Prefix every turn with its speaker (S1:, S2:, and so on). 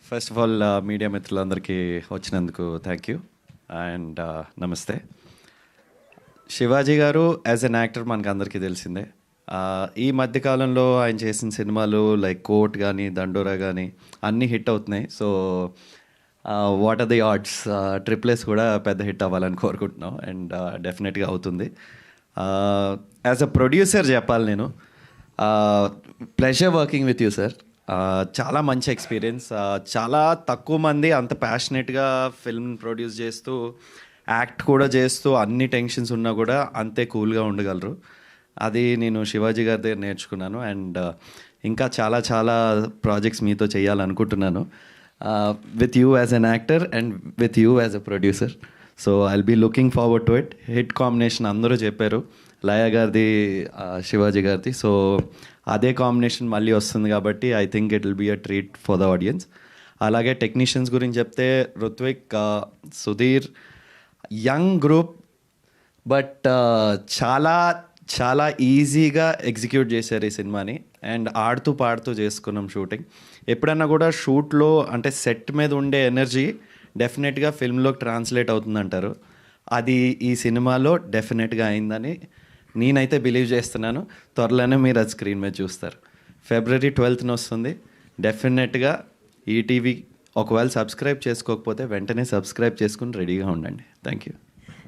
S1: First of all media మిత్రులందరికీ వచ్చినందుకు thank you and నమస్తే. శివాజీ గారు యాజ్ అన్ యాక్టర్ మనకు అందరికీ తెలిసిందే. ఈ మధ్యకాలంలో ఆయన చేసిన సినిమాలు లైక్ కోర్ట్ కానీ దండోరా కానీ అన్నీ హిట్ అవుతున్నాయి. So what are the odds, ట్రిప్లెస్ కూడా పెద్ద హిట్ అవ్వాలని కోరుకుంటున్నాం అండ్ డెఫినెట్గా అవుతుంది. యాజ్ అ ప్రొడ్యూసర్ చెప్పాలి, నేను pleasure working with you sir. చాలా మంచి ఎక్స్పీరియన్స్. చాలా తక్కువ మంది అంత ప్యాషనెట్గా ఫిల్మ్ ప్రొడ్యూస్ చేస్తూ యాక్ట్ కూడా చేస్తూ అన్ని టెన్షన్స్ ఉన్నా కూడా అంతే కూల్గా ఉండగలరు. అది నేను శివాజీ గారి దగ్గర నేర్చుకున్నాను అండ్ ఇంకా చాలా చాలా ప్రాజెక్ట్స్ మీతో చేయాలనుకుంటున్నాను, with you as an actor and with you as a producer. So I'll be looking forward to it. Hit combination అందరూ చెప్పారు, లయ గారిది శివాజీ గారిది. సో అదే కాంబినేషన్ మళ్ళీ వస్తుంది కాబట్టి I think it will be a treat for the audience. అలాగే technicians గురించి చెప్తే Ritwik, Sudheer, young group but చాలా చాలా ఈజీగా ఎగ్జిక్యూట్ చేశారు ఈ సినిమాని అండ్ ఆడుతూ పాడుతూ చేసుకున్నాం షూటింగ్. ఎప్పుడన్నా కూడా షూట్లో అంటే సెట్ మీద ఉండే ఎనర్జీ డెఫినెట్గా ఫిల్మ్లోకి ట్రాన్స్లేట్ అవుతుందంటారు. అది ఈ సినిమాలో డెఫినెట్గా అయిందని నేనైతే బిలీవ్ చేస్తున్నాను. త్వరలోనే మీరు అది స్క్రీన్ మీద చూస్తారు. February 12th వస్తుంది. డెఫినెట్గా ఈటీవీ ఒకవేళ సబ్స్క్రైబ్ చేసుకోకపోతే వెంటనే సబ్స్క్రైబ్ చేసుకుని రెడీగా ఉండండి. Thank you.